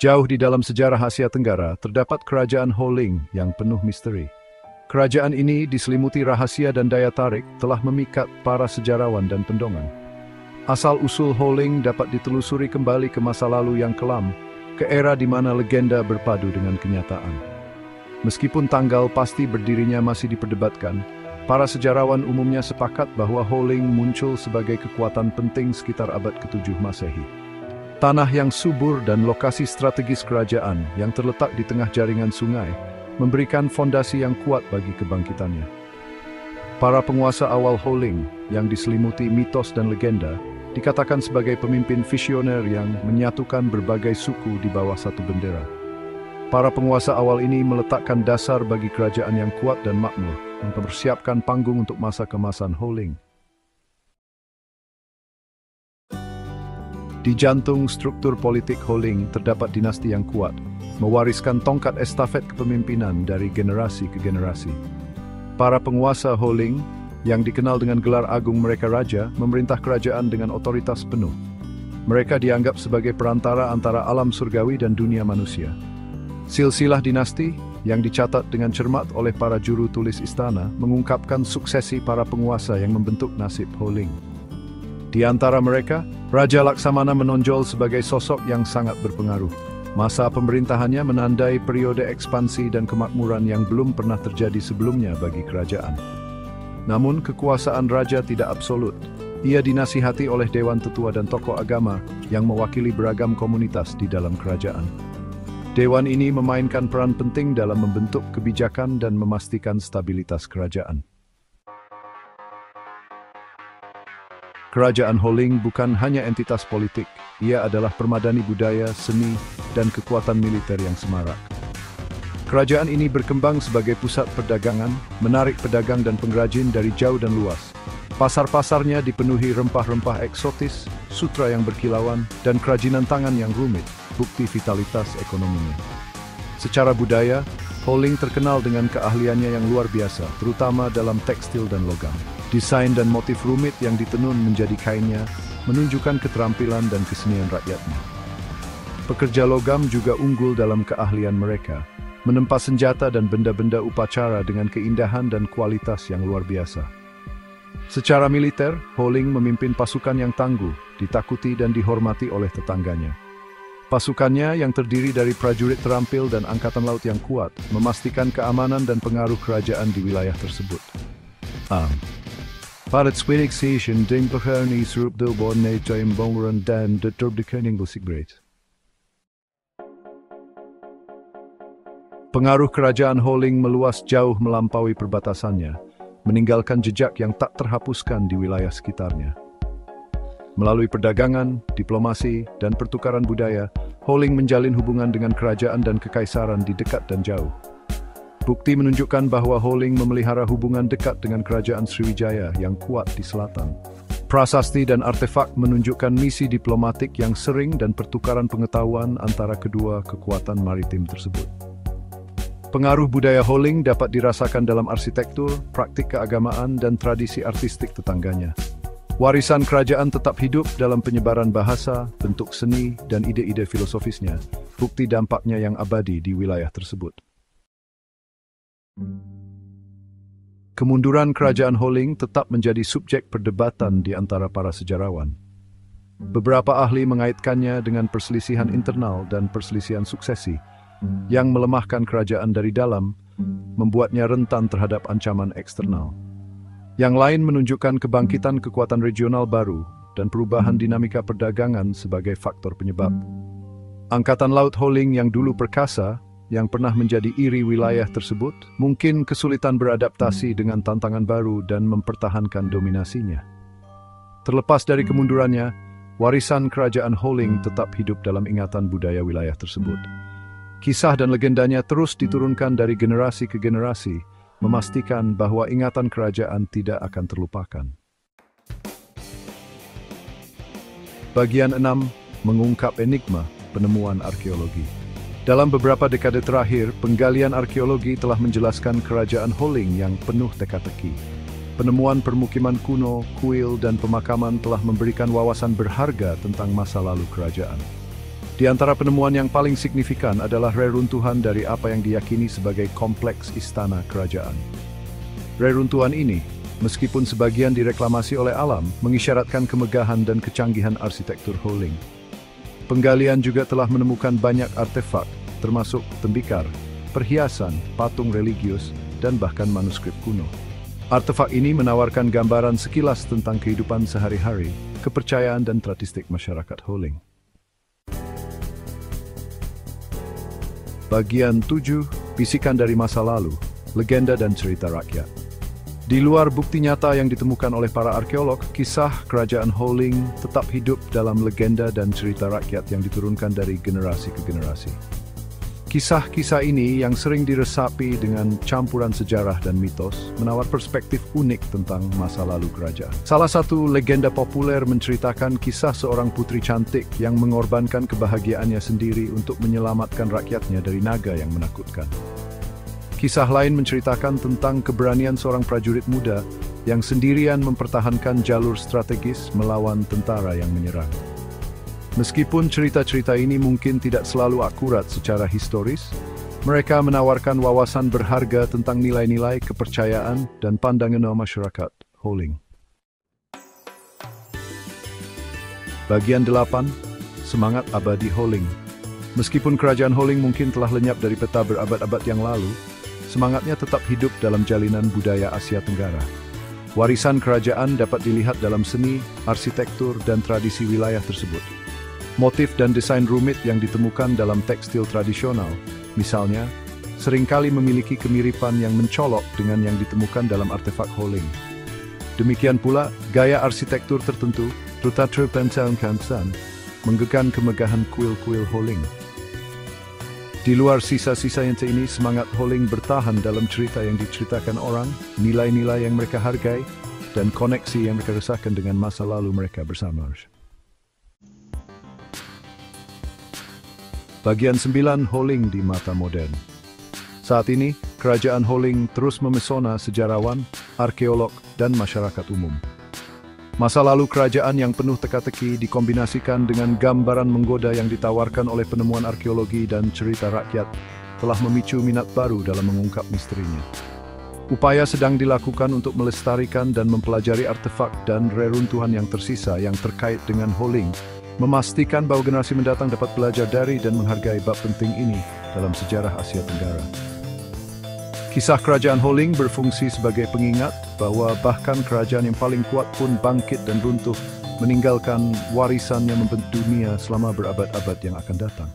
Jauh di dalam sejarah Asia Tenggara, terdapat kerajaan Ho Ling yang penuh misteri. Kerajaan ini diselimuti rahasia dan daya tarik telah memikat para sejarawan dan pendongeng. Asal-usul Ho Ling dapat ditelusuri kembali ke masa lalu yang kelam, ke era di mana legenda berpadu dengan kenyataan. Meskipun tanggal pasti berdirinya masih diperdebatkan, para sejarawan umumnya sepakat bahwa Ho Ling muncul sebagai kekuatan penting sekitar abad ke-7 Masehi. Tanah yang subur dan lokasi strategis kerajaan yang terletak di tengah jaringan sungai memberikan fondasi yang kuat bagi kebangkitannya. Para penguasa awal Ho Ling yang diselimuti mitos dan legenda dikatakan sebagai pemimpin visioner yang menyatukan berbagai suku di bawah satu bendera. Para penguasa awal ini meletakkan dasar bagi kerajaan yang kuat dan makmur, mempersiapkan panggung untuk masa keemasan Ho Ling. Di jantung struktur politik Ho Ling terdapat dinasti yang kuat, mewariskan tongkat estafet kepemimpinan dari generasi ke generasi. Para penguasa Ho Ling, yang dikenal dengan gelar agung mereka raja, memerintah kerajaan dengan otoritas penuh. Mereka dianggap sebagai perantara antara alam surgawi dan dunia manusia. Silsilah dinasti, yang dicatat dengan cermat oleh para juru tulis istana, mengungkapkan suksesi para penguasa yang membentuk nasib Ho Ling. Di antara mereka, Raja Laksamana menonjol sebagai sosok yang sangat berpengaruh. Masa pemerintahannya menandai periode ekspansi dan kemakmuran yang belum pernah terjadi sebelumnya bagi kerajaan. Namun, kekuasaan raja tidak absolut. Ia dinasihati oleh dewan tetua dan tokoh agama yang mewakili beragam komunitas di dalam kerajaan. Dewan ini memainkan peran penting dalam membentuk kebijakan dan memastikan stabilitas kerajaan. Kerajaan Ho Ling bukan hanya entitas politik, ia adalah permadani budaya, seni, dan kekuatan militer yang semarak. Kerajaan ini berkembang sebagai pusat perdagangan, menarik pedagang dan pengrajin dari jauh dan luas. Pasar-pasarnya dipenuhi rempah-rempah eksotis, sutra yang berkilauan, dan kerajinan tangan yang rumit, bukti vitalitas ekonominya. Secara budaya, Ho Ling terkenal dengan keahliannya yang luar biasa, terutama dalam tekstil dan logam. Desain dan motif rumit yang ditenun menjadi kainnya menunjukkan keterampilan dan kesenian rakyatnya. Pekerja logam juga unggul dalam keahlian mereka, menempa senjata dan benda-benda upacara dengan keindahan dan kualitas yang luar biasa. Secara militer, Ho Ling memimpin pasukan yang tangguh, ditakuti dan dihormati oleh tetangganya. Pasukannya yang terdiri dari prajurit terampil dan angkatan laut yang kuat, memastikan keamanan dan pengaruh kerajaan di wilayah tersebut. Para Swedish Station ding behörni surup do bodne joim bongren dan de turbdikening great. Pengaruh kerajaan Ho Ling meluas jauh melampaui perbatasannya, meninggalkan jejak yang tak terhapuskan di wilayah sekitarnya. Melalui perdagangan, diplomasi, dan pertukaran budaya, Ho Ling menjalin hubungan dengan kerajaan dan kekaisaran di dekat dan jauh. Bukti menunjukkan bahwa Ho Ling memelihara hubungan dekat dengan kerajaan Sriwijaya yang kuat di selatan. Prasasti dan artefak menunjukkan misi diplomatik yang sering dan pertukaran pengetahuan antara kedua kekuatan maritim tersebut. Pengaruh budaya Ho Ling dapat dirasakan dalam arsitektur, praktik keagamaan, dan tradisi artistik tetangganya. Warisan kerajaan tetap hidup dalam penyebaran bahasa, bentuk seni, dan ide-ide filosofisnya, bukti dampaknya yang abadi di wilayah tersebut. Kemunduran kerajaan Ho Ling tetap menjadi subjek perdebatan di antara para sejarawan. Beberapa ahli mengaitkannya dengan perselisihan internal dan perselisihan suksesi, yang melemahkan kerajaan dari dalam, membuatnya rentan terhadap ancaman eksternal. Yang lain menunjukkan kebangkitan kekuatan regional baru dan perubahan dinamika perdagangan sebagai faktor penyebab. Angkatan Laut Ho Ling yang dulu perkasa, yang pernah menjadi iri wilayah tersebut, mungkin kesulitan beradaptasi dengan tantangan baru dan mempertahankan dominasinya. Terlepas dari kemundurannya, warisan kerajaan Ho Ling tetap hidup dalam ingatan budaya wilayah tersebut. Kisah dan legendanya terus diturunkan dari generasi ke generasi, memastikan bahwa ingatan kerajaan tidak akan terlupakan. Bagian 6. Mengungkap enigma penemuan arkeologi. Dalam beberapa dekade terakhir, penggalian arkeologi telah menjelaskan kerajaan Ho Ling yang penuh teka-teki. Penemuan permukiman kuno, kuil, dan pemakaman telah memberikan wawasan berharga tentang masa lalu kerajaan. Di antara penemuan yang paling signifikan adalah reruntuhan dari apa yang diyakini sebagai kompleks istana kerajaan. Reruntuhan ini, meskipun sebagian direklamasi oleh alam, mengisyaratkan kemegahan dan kecanggihan arsitektur Ho Ling. Penggalian juga telah menemukan banyak artefak, termasuk tembikar, perhiasan, patung religius, dan bahkan manuskrip kuno. Artefak ini menawarkan gambaran sekilas tentang kehidupan sehari-hari, kepercayaan dan tradisi masyarakat Ho Ling. Bagian 7, bisikan dari masa lalu, legenda dan cerita rakyat. Di luar bukti nyata yang ditemukan oleh para arkeolog, kisah kerajaan Ho Ling tetap hidup dalam legenda dan cerita rakyat yang diturunkan dari generasi ke generasi. Kisah-kisah ini yang sering diresapi dengan campuran sejarah dan mitos menawar perspektif unik tentang masa lalu kerajaan. Salah satu legenda populer menceritakan kisah seorang putri cantik yang mengorbankan kebahagiaannya sendiri untuk menyelamatkan rakyatnya dari naga yang menakutkan. Kisah lain menceritakan tentang keberanian seorang prajurit muda yang sendirian mempertahankan jalur strategis melawan tentara yang menyerang. Meskipun cerita-cerita ini mungkin tidak selalu akurat secara historis, mereka menawarkan wawasan berharga tentang nilai-nilai kepercayaan dan pandangan masyarakat Ho Ling. Bagian 8, semangat abadi Ho Ling. Meskipun kerajaan Ho Ling mungkin telah lenyap dari peta berabad-abad yang lalu, semangatnya tetap hidup dalam jalinan budaya Asia Tenggara. Warisan kerajaan dapat dilihat dalam seni, arsitektur, dan tradisi wilayah tersebut. Motif dan desain rumit yang ditemukan dalam tekstil tradisional, misalnya, seringkali memiliki kemiripan yang mencolok dengan yang ditemukan dalam artefak Ho Ling. Demikian pula, gaya arsitektur tertentu, terutama Kansan, menggugah kemegahan kuil-kuil Ho Ling. Di luar sisa-sisa yang ini, semangat Ho Ling bertahan dalam cerita yang diceritakan orang, nilai-nilai yang mereka hargai, dan koneksi yang mereka rasakan dengan masa lalu mereka bersama. Bagian 9, Ho Ling di mata modern. Saat ini, kerajaan Ho Ling terus memesona sejarawan, arkeolog, dan masyarakat umum. Masa lalu kerajaan yang penuh teka-teki dikombinasikan dengan gambaran menggoda yang ditawarkan oleh penemuan arkeologi dan cerita rakyat telah memicu minat baru dalam mengungkap misterinya. Upaya sedang dilakukan untuk melestarikan dan mempelajari artefak dan reruntuhan yang tersisa yang terkait dengan Ho Ling, memastikan bahwa generasi mendatang dapat belajar dari dan menghargai bab penting ini dalam sejarah Asia Tenggara. Kisah kerajaan Ho Ling berfungsi sebagai pengingat bahwa bahkan kerajaan yang paling kuat pun bangkit dan runtuh, meninggalkan warisan yang membentuk dunia selama berabad-abad yang akan datang.